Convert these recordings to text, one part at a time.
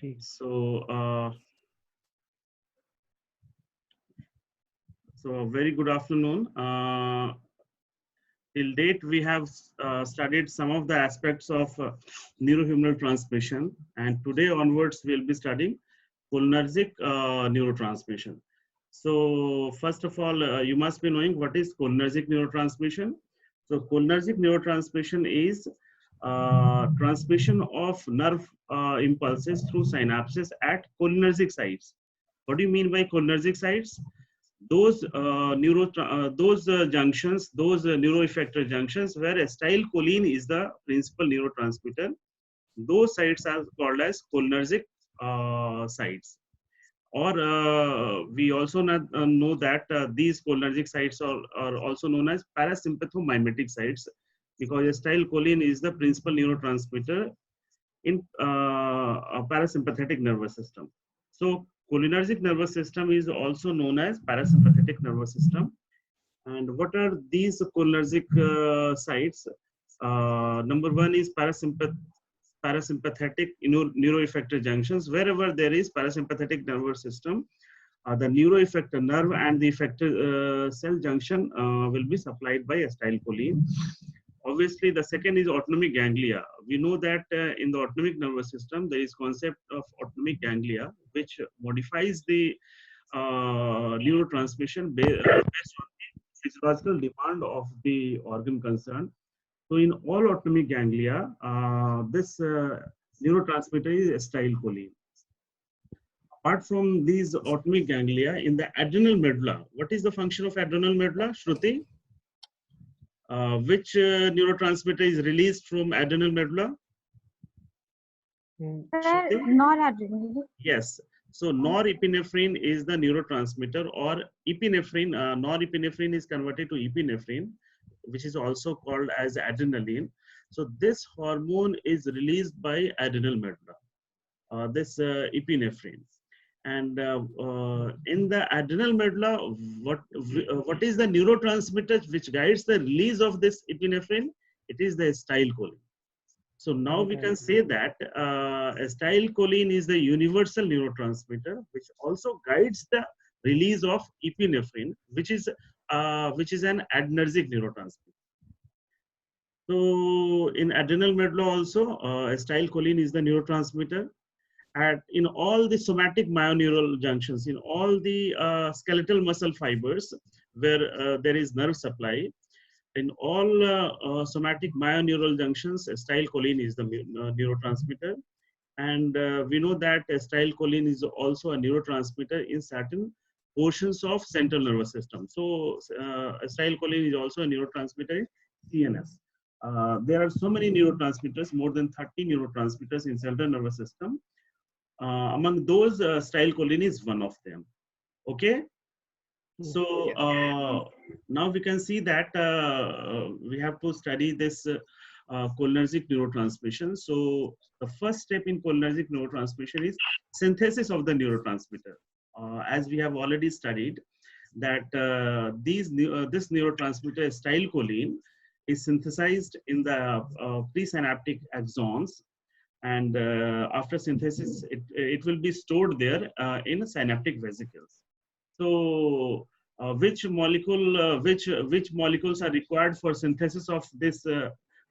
So, very good afternoon. Till date, we have studied some of the aspects of neurohumoral transmission, and today onwards, we'll be studying cholinergic neurotransmission. So, first of all, you must be knowing what is cholinergic neurotransmission. So, cholinergic neurotransmission is transmission of nerve impulses through synapses at cholinergic sites. What do you mean by cholinergic sites? Those junctions, those neuroeffector junctions where acetylcholine is the principal neurotransmitter, those sites are called as cholinergic sites. Or we also know that these cholinergic sites are also known as parasympathomimetic sites, because acetylcholine is the principal neurotransmitter in a parasympathetic nervous system. So cholinergic nervous system is also known as parasympathetic nervous system. And what are these cholinergic sites? Number one is parasympathetic neuroeffector junctions. Wherever there is parasympathetic nervous system, the neuroeffector nerve and the effector cell junction will be supplied by acetylcholine. Obviously, the second is autonomic ganglia. We know that in the autonomic nervous system, there is concept of autonomic ganglia, which modifies the neurotransmission based on the physiological demand of the organ concerned. So in all autonomic ganglia, this neurotransmitter is acetylcholine. Apart from these autonomic ganglia, in the adrenal medulla, what is the function of adrenal medulla, Shruti? Which neurotransmitter is released from adrenal medulla? Noradrenaline. Yes. So norepinephrine is the neurotransmitter, or epinephrine. Norepinephrine is converted to epinephrine, which is also called as adrenaline. So this hormone is released by adrenal medulla, this epinephrine. And in the adrenal medulla, what is the neurotransmitter which guides the release of this epinephrine? It is the acetylcholine. So now we can say that acetylcholine is the universal neurotransmitter which also guides the release of epinephrine, which is an adrenergic neurotransmitter. So in adrenal medulla also, acetylcholine is the neurotransmitter. In all the somatic myoneural junctions, in all the skeletal muscle fibers where there is nerve supply, in all somatic myoneural junctions, acetylcholine is the neurotransmitter. And we know that acetylcholine is also a neurotransmitter in certain portions of central nervous system. So acetylcholine is also a neurotransmitter in CNS. There are so many neurotransmitters, more than 30 neurotransmitters in central nervous system. Among those, acetylcholine is one of them. Okay. So now we can see that we have to study this cholinergic neurotransmission. So the first step in cholinergic neurotransmission is synthesis of the neurotransmitter. As we have already studied that this neurotransmitter acetylcholine is synthesized in the presynaptic axons, and after synthesis it will be stored there in synaptic vesicles. So which molecules are required for synthesis of this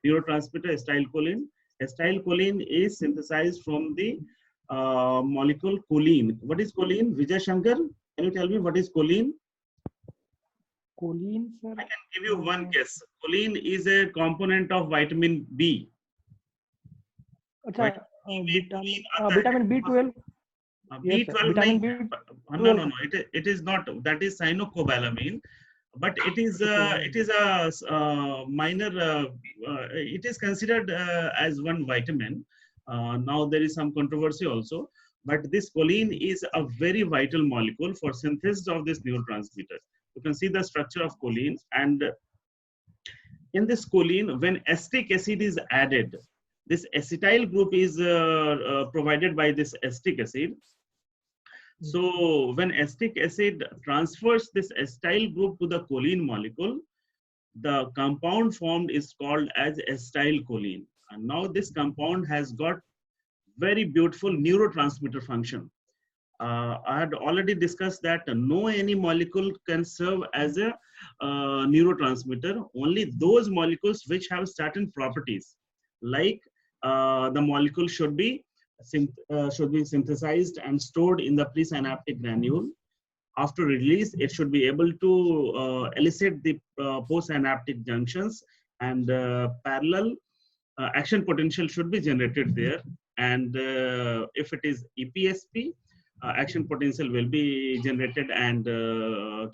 neurotransmitter acetylcholine? Acetylcholine is synthesized from the molecule choline. What is choline? Vijay Shankar, can you tell me what is choline? Choline, sir. I can give you one guess. Choline is a component of vitamin B. Vitamin B12. B12, vitamin B12. No. It is not. That is cyanocobalamin, but it is a minor. It is considered as one vitamin. Now there is some controversy also, but this choline is a very vital molecule for synthesis of this neurotransmitter. You can see the structure of choline, and in this choline, when acetic acid is added, this acetyl group is provided by this acetic acid. So when acetic acid transfers this acetyl group to the choline molecule, the compound formed is called as acetylcholine. And now this compound has got very beautiful neurotransmitter function. I had already discussed that no any molecule can serve as a neurotransmitter. Only those molecules which have certain properties, like the molecule should be synthesized and stored in the presynaptic granule. After release, it should be able to elicit the postsynaptic junctions, and parallel action potential should be generated there. And if it is EPSP, action potential will be generated and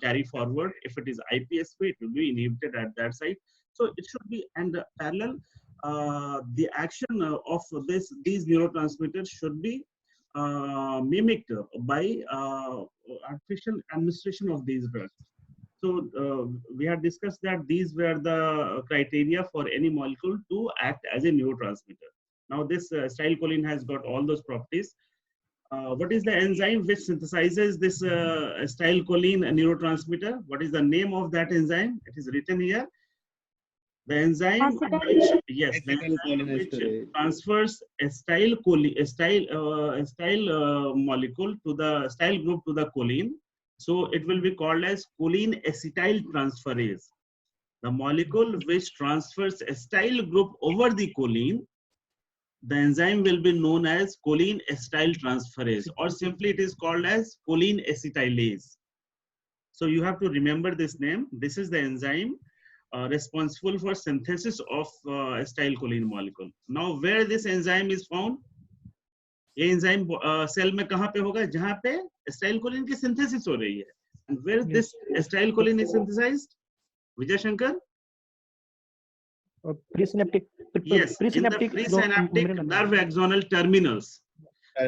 carry forward. If it is IPSP, it will be inhibited at that site. So it should be, and parallel, the action of these neurotransmitters should be mimicked by artificial administration of these drugs. So we had discussed that these were the criteria for any molecule to act as a neurotransmitter. Now this acetylcholine has got all those properties. What is the enzyme which synthesizes this acetylcholine neurotransmitter? What is the name of that enzyme? It is written here. The enzyme which transfers acyl molecule to the acyl group to the choline. So it will be called as choline acetyl transferase. The molecule which transfers acyl group over the choline, the enzyme will be known as choline acetyl transferase, or simply it is called as choline acetylase. So you have to remember this name. This is the enzyme responsible for synthesis of acetylcholine molecule. Now where this enzyme is found? ये enzyme cell में कहाँ पे होगा? जहाँ पे acetylcholine की synthesis हो रही है. And where this acetylcholine is synthesized? Vijay Shankar? Presynaptic. Yes, in the presynaptic nerve axonal terminals. I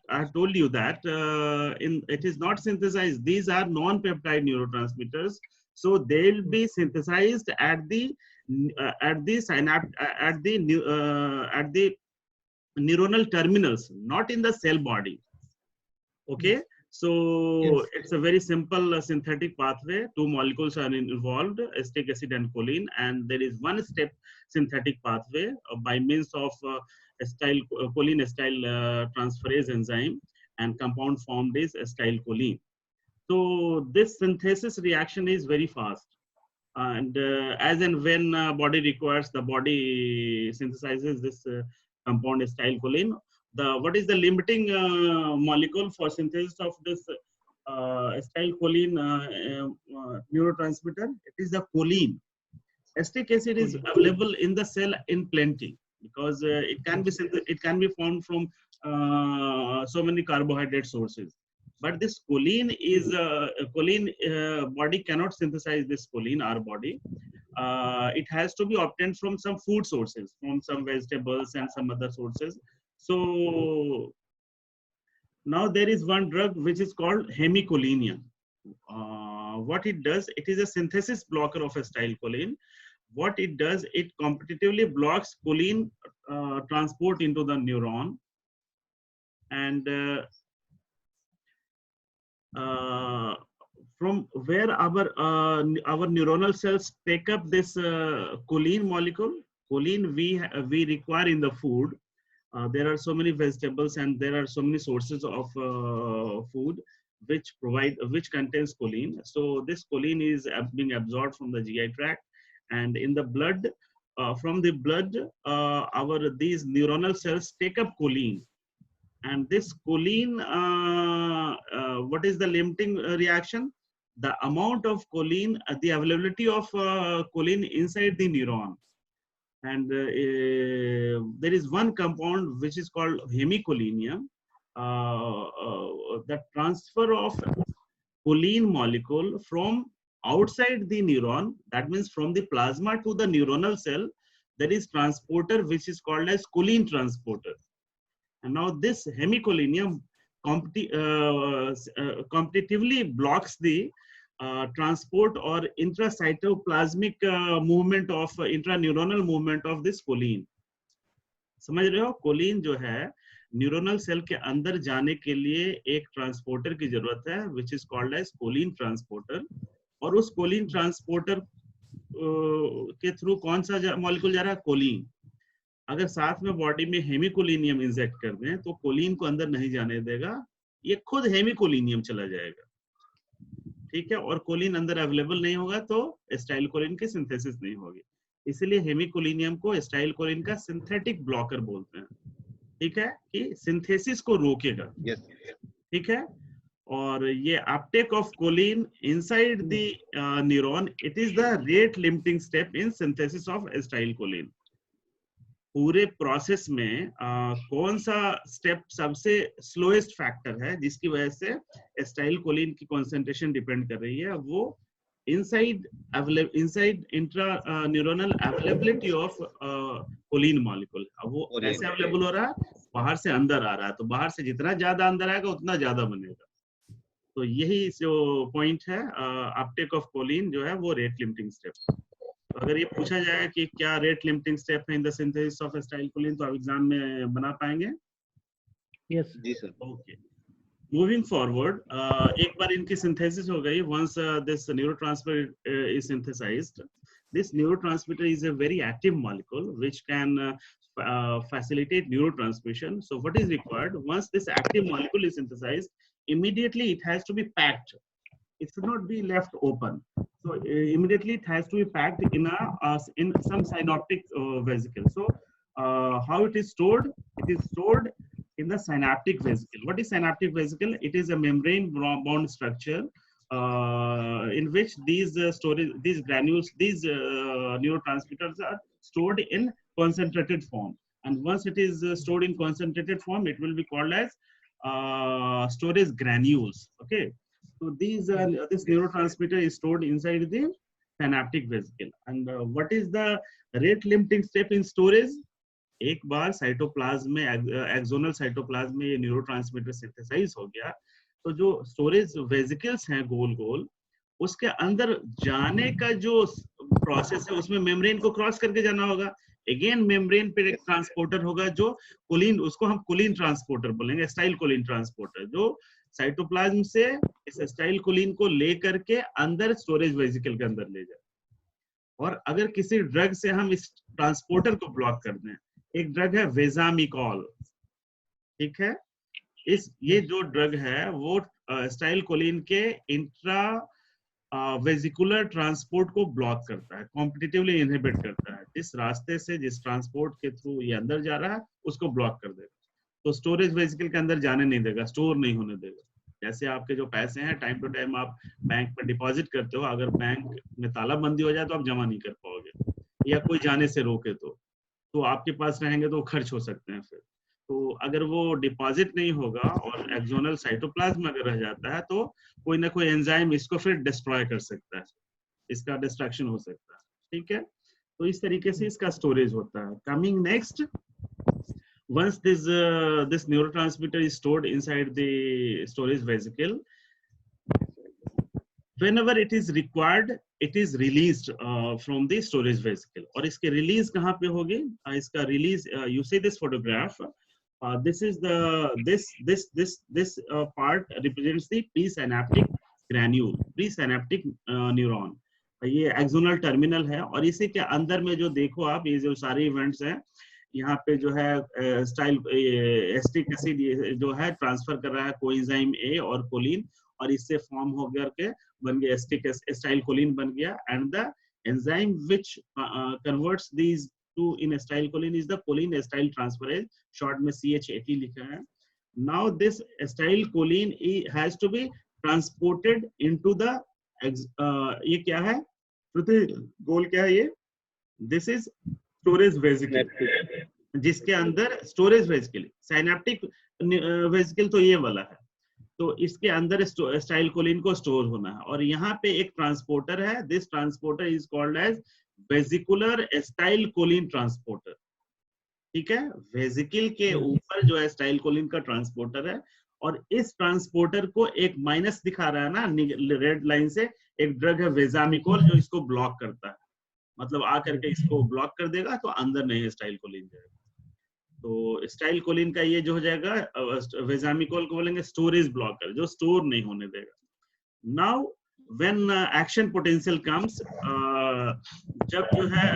had told you that it is not synthesized. These are non-peptide neurotransmitters, so they'll be synthesized at the neuronal terminals, not in the cell body. Okay. So it's a very simple synthetic pathway. Two molecules are involved, acetic acid and choline, and there is one step synthetic pathway by means of choline acetyl transferase enzyme, and compound formed is acetylcholine. So this synthesis reaction is very fast, and as and when body requires, the body synthesizes this compound acetylcholine. What is the limiting molecule for synthesis of this acetylcholine neurotransmitter? It is the choline. Acetic acid is available in the cell in plenty, because it can be formed from so many carbohydrate sources. But this choline is body cannot synthesize this choline. Our body, it has to be obtained from some food sources, from some vegetables and some other sources. So now there is one drug which is called hemicholine. What it does, it is a synthesis blocker of acetylcholine. What it does, it competitively blocks choline transport into the neuron, and from where our neuronal cells take up this choline molecule. Choline we require in the food. There are so many vegetables and there are so many sources of food which contains choline. So this choline is being absorbed from the GI tract, and in the blood, from the blood, these neuronal cells take up choline. And this choline, what is the limiting reaction? The amount of choline, the availability of choline inside the neuron. And there is one compound which is called hemicholine. The transfer of choline molecule from outside the neuron, that means from the plasma to the neuronal cell, there is transporter which is called as choline transporter. And now this hemicholine competitively blocks the transport or intracytoplasmic movement of intraneuronal movement of this choline. समझ रहे हो? choline जो है neuronal cell के अंदर जाने के लिए एक ट्रांसपोर्टर की जरूरत है, which is called as choline transporter. और उस choline transporter के थ्रू कौन सा मॉलिक्यूल जा रहा है? choline. अगर साथ में बॉडी में हेमिकोलिनियम इंजेक्ट कर दें तो कोलिन को अंदर नहीं जाने देगा, ये खुद हेमिकोलिनियम चला जाएगा, ठीक है, और कोलिन अंदर अवेलेबल नहीं होगा तो एस्टाइल कोलिन की सिंथेसिस नहीं होगी। इसलिए हेमिकोलिनियम को एस्टाइल कोलिन का सिंथेटिक ब्लॉकर बोलते हैं, ठीक है, कि सिंथेसिस को रोकेगा, ठीक है। और ये uptake of choline inside the neuron, it is the rate limiting step in synthesis of acetyl choline. पूरे प्रोसेस में कौन सा स्टेप सबसे स्लोएस्ट फैक्टर है जिसकी वजह से एस्टाइल कोलिन की कॉन्सेंट्रेशन डिपेंड कर रही है, वो inside intra neuronal availability of choline molecule. अब वो कैसे अवेलेबल हो रहा है, बाहर से अंदर आ रहा है, तो बाहर से जितना ज्यादा अंदर आएगा उतना ज्यादा बनेगा। तो यही जो पॉइंट है, अपटेक ऑफ कोलिन जो है वो रेट लिमिटिंग स्टेप। तो अगर ये पूछा जाए कि क्या रेट लिमिटिंग स्टेप है in the synthesis of acetyl choline, तो आप एग्जाम में बना पाएंगे? यस जी सर। ओके, मूविंग फॉरवर्ड, एक बार इनकी सिंथेसिस हो गई, once this neurotransmitter is synthesised, this neurotransmitter is a very active molecule which can facilitate neurotransmission. So what is required, once this active molecule is synthesized, immediately it has to be packed. It should not be left open. So immediately it has to be packed in in some synaptic vesicle. So how it is stored? It is stored in the synaptic vesicle. What is synaptic vesicle? It is a membrane bound structure in which these granules, these neurotransmitters are stored in concentrated form. And once it is stored in concentrated form, it will be called as storage granules. Okay. So these this neurotransmitter is stored inside the synaptic vesicle. And what is the rate limiting step in storage? एक बार cytoplasm में, axonal cytoplasm में ये neurotransmitter synthesise हो गया, तो जो storage vesicles हैं गोल गोल, उसके अंदर जाने का जो प्रोसेस है उसमें मेम्ब्रेन को क्रॉस करके जाना होगा। अगेन मेम्ब्रेन पे एक ट्रांसपोर्टर होगा जो कोलिन, उसको हम कोलिन ट्रांसपोर्टर बोलेंगे, एस्टाइल कोलिन ट्रांसपोर्टर, जो साइटोप्लाज्म से इस एस्टाइल कोलिन को लेकर के अंदर स्टोरेज वेसिकल के अंदर ले जाए। और अगर किसी ड्रग से हम इस ट्रांसपोर्टर को ब्लॉक कर दें, एक ड्रग है वेजामिकॉल, ठीक है, ये जो ड्रग है वो एस्टाइल कोलिन के इंट्रा वेसिकुलर ट्रांसपोर्ट को ब्लॉक करता है, कॉम्पिटिटिवली इनहिबिट करता है। जिस रास्ते से, जिस ट्रांसपोर्ट के थ्रू ये अंदर जा रहा है उसको ब्लॉक कर देगा, तो स्टोरेज वेसिकल के अंदर जाने नहीं देगा, स्टोर नहीं होने देगा। जैसे आपके जो पैसे हैं टाइम टू टाइम आप बैंक में डिपॉजिट करते हो, अगर बैंक में तालाबंदी हो जाए तो आप जमा नहीं कर पाओगे, या कोई जाने से रोके तो आपके पास रहेंगे तो खर्च हो सकते हैं फिर। तो अगर वो डिपॉजिट नहीं होगा और एक्सोनल साइटोप्लाज्म अगर रह जाता है तो कोई ना कोई एंजाइम इसको फिर डिस्ट्रॉय कर सकता है, इसका डिस्ट्रक्शन हो सकता है, ठीक है। तो इस तरीके से इसका स्टोरेज होता है। Coming next, once this neurotransmitter is stored inside the storage vesicle, whenever it is required, it is released from the storage vesicle. और इसके release कहाँ पे होगी? इसका release, you see this photograph, this is this part represents the presynaptic granule, presynaptic neuron. ये axonal terminal है, और इसी के अंदर में जो देखो आप, ये जो सारे इवेंट्स हैं, यहाँ पे जो है एस्टिक एसिड जो है ट्रांसफर कर रहा है कोएंजाइम ए और कोलिन, और इससे फॉर्म हो करके बन गया एस्टाइल कोलिन बन गया। And the enzyme which converts these two in acetyl choline is the choline acetyl transferase, short में CHAT लिखा है। Now this acetyl choline has to be transported into the, ये क्या है गोल, क्या है ये? दिस इज स्टोरेज वेसिकल, जिसके अंदर स्टोरेज वेसिकल, साइनेप्टिक वेसिकल तो ये वाला है, तो इसके अंदर एस्टाइल कोलिन को स्टोर होना है। और यहाँ पे एक ट्रांसपोर्टर है, this transporter is called as vesicular acetyl choline transporter, ठीक है। वेसिकल के ऊपर जो एस्टाइल कोलिन का ट्रांसपोर्टर है, और इस ट्रांसपोर्टर को एक माइनस दिखा रहा है ना रेड लाइन से, एक ड्रग है वेजामिकोल जो इसको ब्लॉक करता है, मतलब आकर के इसको ब्लॉक कर देगा, तो अंदर नहीं एस्टाइल कोलिन जाएगा। तो एस्टाइल कोलिन का ये जो हो जाएगा, वेजामिकोल को बोलेंगे स्टोरेज ब्लॉकर, जो स्टोर नहीं होने देगा। Now when action potential comes, जब जो है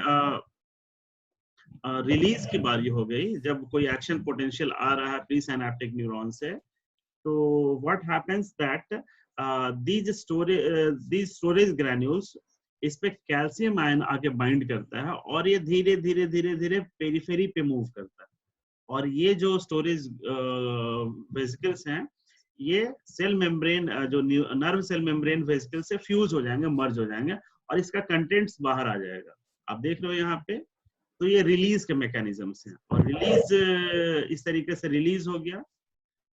रिलीज की बारी हो गई, जब कोई एक्शन पोटेंशियल आ रहा है प्री सिनेप्टिक न्यूरॉन से, तो what happens that these storage granules इस पे कैल्शियम आयन आके बाइंड करता है और ये धीरे धीरे धीरे धीरे पेरिफेरी पे मूव करता है, और ये जो स्टोरेज वेसिकल्स हैं ये सेल मेम्ब्रेन जो नर्व सेल मेम्ब्रेन वेसिकल से फ्यूज हो जाएंगे, मर्ज हो जाएंगे, और इसका कंटेंट्स बाहर आ जाएगा। आप देख रहे हो यहाँ पे, तो ये रिलीज के मैकेनिज्म्स हैं, और रिलीज इस तरीके से रिलीज हो गया।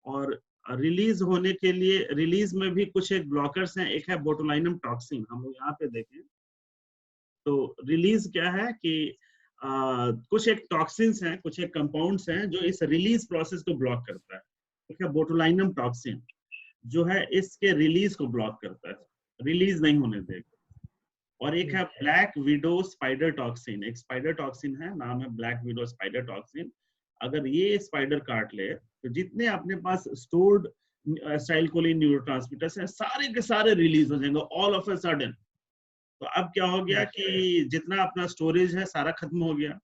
और रिलीज होने के लिए, रिलीज में भी कुछ एक ब्लॉकर्स हैं, एक है बोटुलिनम टॉक्सिन, हम लोग यहाँ पे देखें तो रिलीज क्या है कि कुछ एक टॉक्सिन्स हैं, कुछ एक कंपाउंड्स हैं जो इस रिलीज प्रोसेस को ब्लॉक करता है। एक है बोटुलिनम टॉक्सिन जो है इसके रिलीज को ब्लॉक करता है, रिलीज नहीं होने देगा। और एक है ब्लैक विडो स्पाइडर टॉक्सिन, एक स्पाइडर टॉक्सिन है, नाम है ब्लैक विडो स्पाइडर टॉक्सिन। अगर ये स्पाइडर काट ले तो जितने अपने पास स्टोर्ड एसिटाइलकोलिन न्यूरोट्रांसमीटर्स हैं सारे के सारे रिलीज हो जाएंगे ऑल ऑफ अ सडन। तो अब क्या हो गया कि जितना अपना स्टोरेज है सारा खत्म हो गया।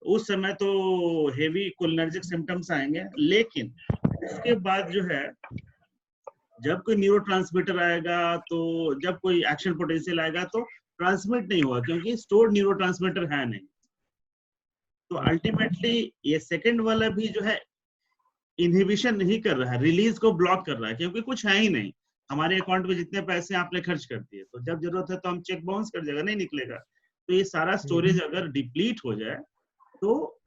उस समय तो हेवी कोलिनर्जिक सिम्टम्स आएंगे, लेकिन उसके बाद जो है जब कोई न्यूरोट्रांसमीटर आएगा, तो जब कोई एक्शन पोटेंशियल आएगा तो ट्रांसमिट नहीं होगा, क्योंकि स्टोर्ड न्यूरोट्रांसमीटर है नहीं। तो अल्टीमेटली ये सेकंड वाला भी जो है इनहिबिशन नहीं कर रहा है, रिलीज को ब्लॉक कर रहा है, क्योंकि कुछ है ही नहीं हमारे अकाउंट में, जितने पैसे आपने खर्च कर दिए, तो जब जरूरत है तो हम चेक बाउंस कर जाएगा, नहीं निकलेगा। तो ये सारा स्टोरेज अगर डिप्लीट हो जाए तो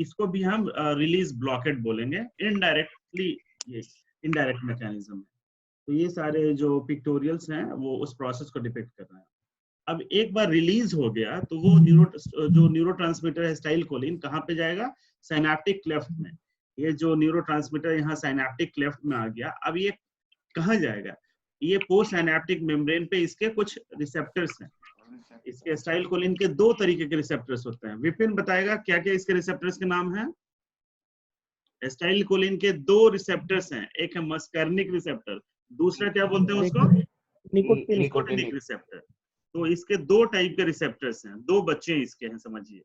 इसको भी हम रिलीज ब्लॉकेट बोलेंगे। इनडायरेक्टली ये इनडायरेक्ट मैकेनिज्म है। तो ये सारे जो पिक्टोरियल्स हैं वो उस प्रोसेस को डिपिक्ट कर रहे हैं। अब एक बार रिलीज हो गया तो वो जो न्यूरोट्रांसमीटर है एसिटाइलकोलिन कहाँ पे जाएगा? सिनैप्टिक क्लेफ्ट में। ये जो न्यूरोट्रांसमीटर यहाँ सिनैप्टिक क्लेफ्ट में आ गया, अब ये कहाँ जाएगा? ये पोस्ट सिनैप्टिक मेम्ब्रेन पे इसके कुछ रिसेप्टर्स हैं। इसके एसिटाइलकोलिन के दो तरीके के रिसेप्टर्स होते हैं। विपिन बताएगा क्या क्या इसके रिसेप्टर्स के नाम हैं? एसिटाइलकोलिन के दो रिसेप्टर्स हैं, एक है मस्कर्निक रिसेप्टर, दूसरा क्या बोलते हैं उसको? Nicotinic receptor. तो इसके दो टाइप के रिसेप्टर्स हैं, दो बच्चे इसके हैं समझिए।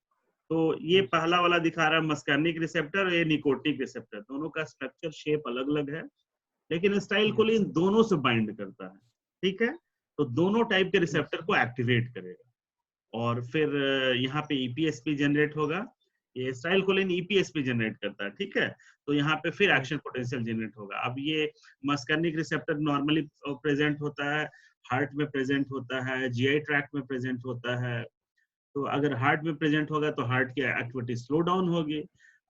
तो ये पहला वाला दिखा रहा है मस्कर्निक रिसेप्टर और ये निकोटिनिक रिसेप्टर। दोनों का स्ट्रक्चर शेप अलग अलग है, लेकिन एसिटाइलकोलिन दोनों से बाइंड करता है, ठीक है? तो दोनों टाइप के रिसेप्टर को एक्टिवेट करेगा और फिर यहाँ पे ईपीएसपी जनरेट होगा। ये एसिटाइलकोलिन ईपीएसपी जनरेट करता है, ठीक है? तो यहाँ पे फिर एक्शन पोटेंशियल जनरेट होगा। अब ये मस्कर्निक रिसेप्टर नॉर्मली प्रेजेंट होता है, हार्ट में प्रेजेंट होता है, जीआई ट्रैक्ट में प्रेजेंट होता है। तो अगर हार्ट में प्रेजेंट होगा तो हार्ट की एक्टिविटी स्लो डाउन होगी,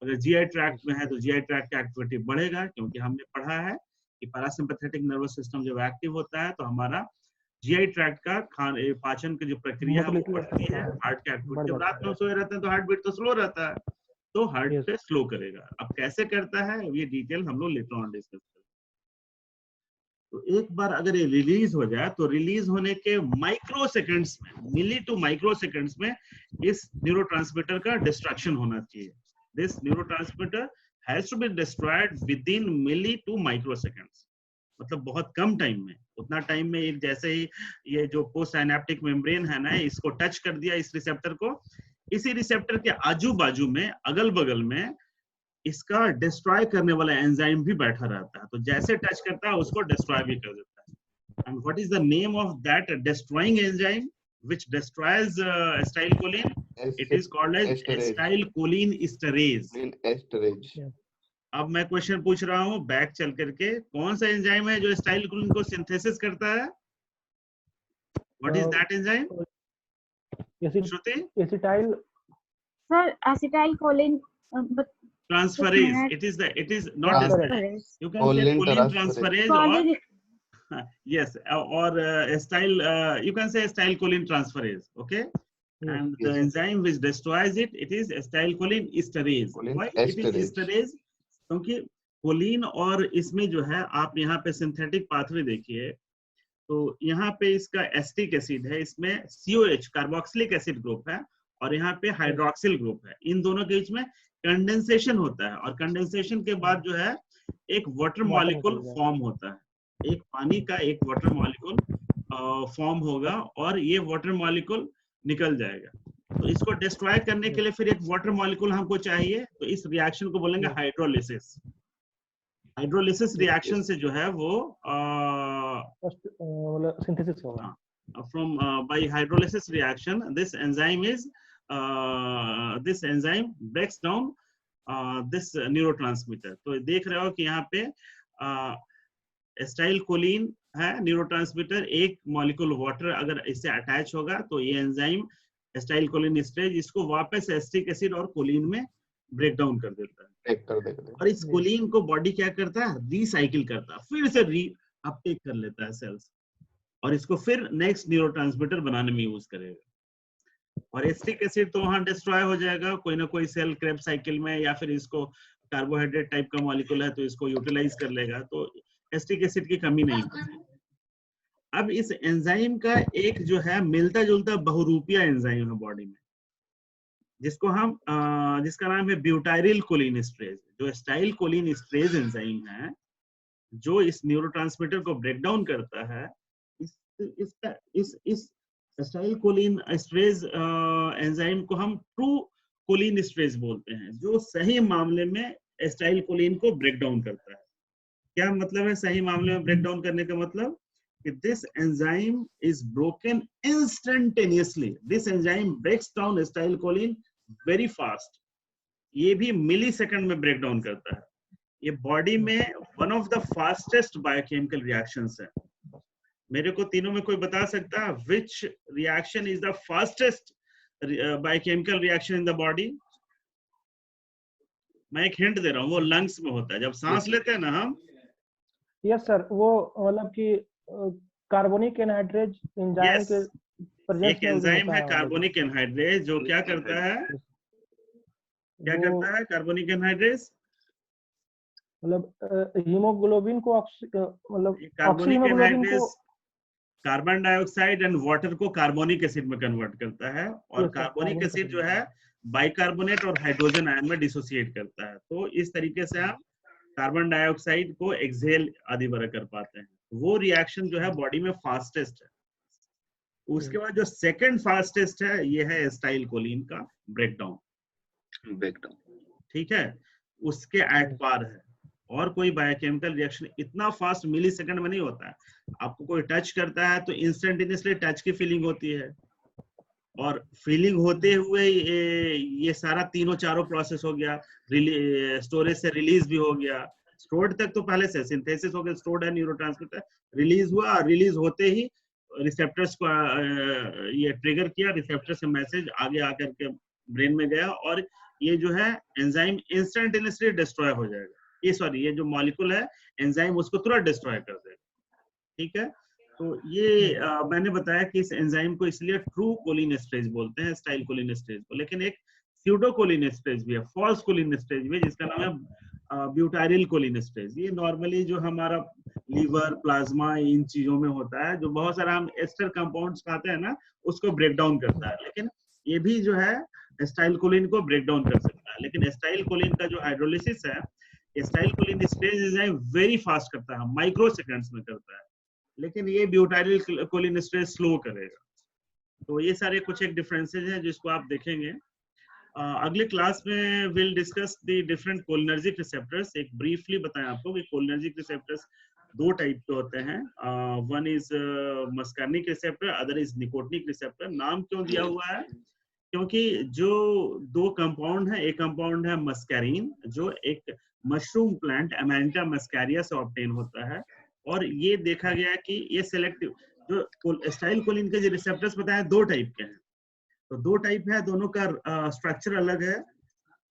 अगर जीआई ट्रैक्ट में है तो जीआई ट्रैक्ट की एक्टिविटी बढ़ेगा, क्योंकि हमने पढ़ा है कि पैरासिम्पैथेटिक नर्वस सिस्टम जब एक्टिव होता है तो हमारा जीआई ट्रैक्ट का पाचन की जो प्रक्रिया है वो बढ़ती है, हार्ट की एक्टिविटी। जब रात में सोए रहते हैं तो हार्ट बीट तो स्लो रहता है, तो हार्ट पे स्लो करेगा। अब कैसे करता है ये डिटेल हम लोग लेटर ऑन डिस्कस करेंगे। तो एक बार अगर ये रिलीज हो जाए तो रिलीज होने के माइक्रो सेकंड्स में, मिली टू माइक्रो सेकंड्स में इस न्यूरोट्रांसमीटर का डिस्ट्रक्शन होना चाहिए। This neurotransmitter has to be destroyed within milli to micro seconds, मतलब बहुत कम टाइम में। उतना टाइम में एक जैसे ही ये जो पोस्ट सिनैप्टिक मेम्ब्रेन है ना, इसको टच कर दिया इस रिसेप्टर को, इसी रिसेप्टर के आजू बाजू में अगल बगल में इसका डिस्ट्रॉय करने वाला एंजाइम भी बैठा रहता है, तो जैसे टच करता है उसको डिस्ट्रॉय भी कर देता है। And what is the name of that destroying enzyme which destroys acetylcholine? It is called as acetylcholine esterase. अब मैं क्वेश्चन पूछ रहा हूँ बैक चल करके, कौन सा एंजाइम है जो एसिटाइलकोलिन को सिंथेसिस करता है? What is that enzyme? Shruti? Acetyl sir acetylcholine transferase. It is not transferase. You can say choline transferase or yes, or acetyl you can say acetylcholine transferase, okay? And the enzyme which destroys it is acetylcholine esterase. Why it is esterase? क्योंकि Colin और इसमें जो है, आप यहाँ पे synthetic pathway देखिए, तो यहाँ पे इसका एसिटिक एसिड है, इसमें COH कार्बोक्सिलिक एसिड ग्रुप है और यहाँ पे हाइड्रोक्सिल ग्रुप है। इन दोनों के बीच में कंडेंसेशन होता है और कंडेंसेशन के बाद जो है एक वाटर मॉलिक्यूल फॉर्म होता है, एक पानी का एक वाटर मॉलिक्यूल फॉर्म होगा और ये वाटर मॉलिक्यूल निकल जाएगा। तो इसको डिस्ट्रॉय करने के लिए फिर एक वाटर मॉलिक्यूल हमको चाहिए, तो इस रिएक्शन को बोलेंगे हाइड्रोलिसिस। हाइड्रोलिसिस रिएक्शन से जो है वो फर्स्ट मतलब सिंथेसिस होगा। from by hydrolysis reaction this enzyme breaks down this neurotransmitter। तो देख रहे हो कि यहाँ पे एस्टाइल कोलिन है न्यूरोट्रांसमीटर, एक मॉलिक्यूल वाटर अगर इससे अटैच होगा तो ये एंजाइम एस्टाइल कोलिन एस्ट्रेज इसको वापस एस्टिक एसिड और कोलिन में ब्रेक डाउन कर देता है, ब्रेक कर देगा। और इस कोलिन को बॉडी क्या करता है, रिसाइकिल करता है, फिर से री अपटेक कर लेता है सेल्स, और इसको फिर नेक्स्ट न्यूरोट्रांसमीटर बनाने में यूज करेगा। और एस्टिक एसिड तो वहां डिस्ट्रॉय हो जाएगा कोई ना कोई सेल क्रेब्स साइकिल में, या फिर इसको कार्बोहाइड्रेट टाइप का मॉलिक्यूल है तो इसको यूटिलाइज कर लेगा, तो एस्टिक एसिड की कमी नहीं होगी। अब इस एंजाइम का एक जो है मिलता जुलता बहुरूपिया एंजाइम है बॉडी में, जिसको हम जिसका नाम है ब्यूटाइरिल कोलिनेस्ट्रेज। जो एस्टाइल कोलिनेस्ट्रेज एंजाइम है जो इस न्यूरोट्रांसमीटर को ब्रेक डाउन करता है, इस एस्टाइल कोलिनेस्ट्रेज एंजाइम को हम ट्रू कोलिनेस्ट्रेज बोलते हैं, जो सही मामले में एस्टाइल कोलिन को ब्रेक डाउन करता है। क्या मतलब है सही मामले में ब्रेक डाउन करने का मतलब कि this enzyme is broken instantaneously, this enzyme breaks down acetyl choline very fast, ये भी मिली सेकंड में ब्रेक डाउन करता है। ये बॉडी में one of the fastest biochemical reactions है। मेरे को तीनों में कोई बता सकता है which reaction is the fastest biochemical reaction in the body? मैं एक हिंट दे रहा हूँ, वो लंग्स में होता है, जब सांस लेते हैं ना हम। यस सर, वो मतलब कि कार्बोनिक एनहाइड्रेज एंजाइम के प्रेजेंस एक एंजाइम है कार्बोनिक एनहाइड्रेज जो क्या करता है, क्या करता है कार्बोनिक एनहाइड्रेज? मतलब हीमोग्लोबिन को मतलब carbonic anhydrase carbon dioxide and water को कार्बोनिक एसिड में कन्वर्ट करता है, और कार्बोनिक एसिड जो है बाइकार्बोनेट और हाइड्रोजन आयन में डिसोसिएट करता है। तो इस तरीके से आप कार्बन डाइऑक्साइड को एक्सहेल आदि वगैरह कर पाते हैं। वो रिएक्शन जो है बॉडी में फास्टेस्ट है। उसके बाद जो सेकंड फास्टेस्ट है ये है एस्टाइल कोलिन का ब्रेकडाउन। ठीक है, उसके एट पार है, और कोई बायोकेमिकल रिएक्शन इतना फास्ट मिली सेकंड में नहीं होता है। आपको कोई टच करता है तो इंस्टेंटेनियसली टच की फीलिंग होती है, और फीलिंग होते हुए ये सारा तीनों चारों प्रोसेस हो गया, स्टोरेज से रिलीज भी हो गया। स्टोर्ड तक तो पहले से सिंथेसिस हो गया, स्टोर्ड है न्यूरोट्रांसमीटर, रिलीज हुआ, रिलीज होते ही रिसेप्टर्स को ये ट्रिगर किया, रिसेप्टर से मैसेज आगे आकर के ब्रेन में गया, और ये जो है एंजाइम इंस्टेंटेनियसली डिस्ट्रॉय हो जाएगा। ये सॉरी ये जो मॉलिक्यूल है एंजाइम उसको तुरंत डिस्ट्रॉय कर देगा। ठीक है, तो ये मैंने बताया कि इस एंजाइम को इसलिए ट्रू कोलिनेस्ट्रेज बोलते हैं, एस्टाइल कोलिनेस्ट्रेज को। लेकिन एक स्यूडो कोलिनेस्ट्रेज भी है, फॉल्स कोलिनेस्ट्रेज भी है, जिसका नाम है ब्यूटाइरिल कोलिनेस्ट्रेज। ये नॉर्मली जो हमारा लीवर प्लाज्मा इन चीजों में होता है, जो बहुत सारा हम एस्टर कंपाउंड्स खाते हैं ना, उसको ब्रेक डाउन करता है। लेकिन ये भी जो है एस्टाइल कोलिन को ब्रेक डाउन कर सकता है। लेकिन एस्टाइल कोलिन का जो हाइड्रोलिसिस है, acetyl cholinesterase enzyme very fast करता है, माइक्रो सेकंड्स में करता है, लेकिन ये ब्यूटाइरिल कोलिनेस्ट्रेज स्लो करेगा। तो ये सारे कुछ एक डिफरेंसेस हैं जिसको आप देखेंगे। अगले क्लास में will discuss the different cholinergic receptors. एक ब्रीफली बताएं आपको कि कोलिनर्जिक रिसेप्टर्स दो टाइप के होते हैं। One is muscarinic receptor, other is nicotinic receptor. नाम क्यों दिया हुआ है? क्योंकि जो दो कंपाउंड है, एक कंपाउंड है मस्कारीन जो एक मशरूम प्लांट अमेंटा मस्कारिया से ऑब्टेन होता है, और ये देखा गया कि ये सेलेक्टिव जो एस्टाइल कोलिन के जो रिसेप्टर्स बताए दो टाइप के हैं। तो दो टाइप है, दोनों का स्ट्रक्चर अलग है।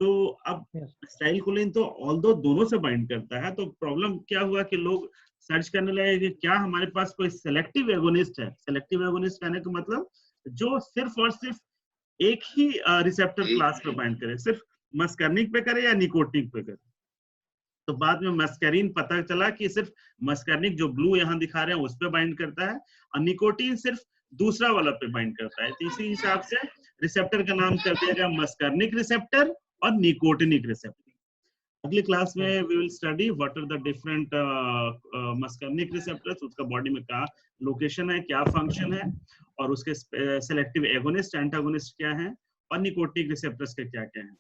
तो अब एस्टाइल कोलिन तो ऑल्दो दोनों से बाइंड करता है, तो प्रॉब्लम क्या हुआ कि लोग सर्च करने लगे कि क्या हमारे पास कोई सेलेक्टिव एगोनिस्ट है। सेलेक्टिव एगोनिस्ट कहने का मतलब जो सिर्फ और सिर्फ एक ही रिसेप्टर क्लास पे बाइंड करे, सिर्फ मस्कार्निक पे करे या निकोटिनिक पे करे। तो बाद में मस्कारीन पता चला कि सिर्फ मस्कार्निक जो ब्लू यहाँ दिखा रहे हैं उस पे बाइंड करता है, और निकोटीन सिर्फ दूसरा वाला पे बाइंड करता है। तो इसी हिसाब से रिसेप्टर का नाम कर दिया गया मस्कार्निक रिसेप्टर और निकोटिनिक रिसेप्टर। अगली क्लास में we will study what are the different muscarinic receptors, उसका बॉडी में क्या लोकेशन है, क्या फंक्शन है, और उसके सेलेक्टिव एगोनिस्ट एंटागोनिस्ट क्या है, और निकोटिक रिसेप्टर्स के क्या क्या हैं,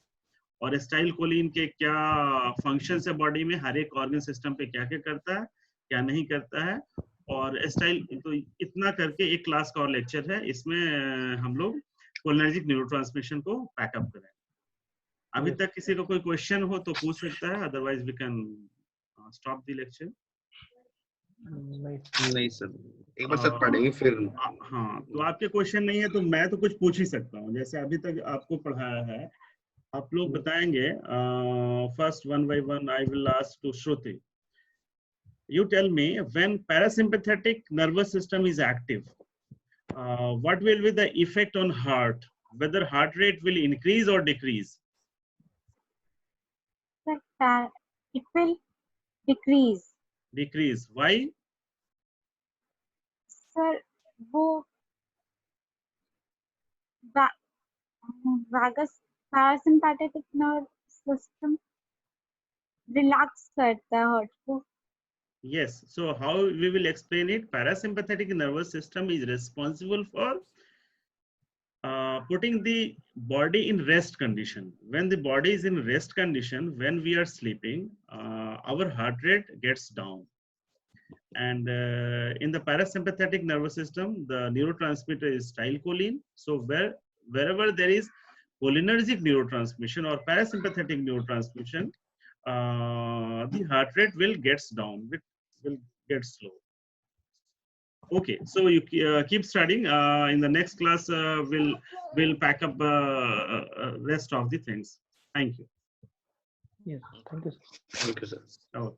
और एस्टाइल कोलिन के क्या फंक्शन है बॉडी में, हर एक ऑर्गन सिस्टम पे क्या क्या करता है, क्या नहीं करता है। और एस्टाइल तो इतना करके एक क्लास का और लेक्चर है, इसमें हम लोग कोलिनर्जिक न्यूरोट्रांसमिशन को पैकअप करें। अभी तक किसी को कोई क्वेश्चन हो तो पूछ सकता है, otherwise we can stop the lecture. नहीं सर, एक बार सर पढ़ेंगे फिर। हाँ, तो आपके क्वेश्चन नहीं है तो मैं तो कुछ पूछ ही सकता हूँ, जैसे अभी तक आपको पढ़ाया है, आप लोग बताएंगे। First one by one I will ask to Shruti, you tell me when parasympathetic nervous system is active, what will be the effect on heart, whether heart rate will increase or decrease? Sir, it will decrease. Decrease. Why? Sir, वो vagus parasympathetic nerve system relax करता है heart को. Yes. So how we will explain it? Parasympathetic nervous system is responsible for putting the body in rest condition. When the body is in rest condition, when we are sleeping, our heart rate gets down. And in the parasympathetic nervous system, the neurotransmitter is acetylcholine. So wherever there is cholinergic neurotransmission or parasympathetic neurotransmission, the heart rate will gets down, it will get slow. Okay, so you keep studying. In the next class, we'll pack up rest of the things. Thank you. Yes, thank you. Thank you, sir. Oh.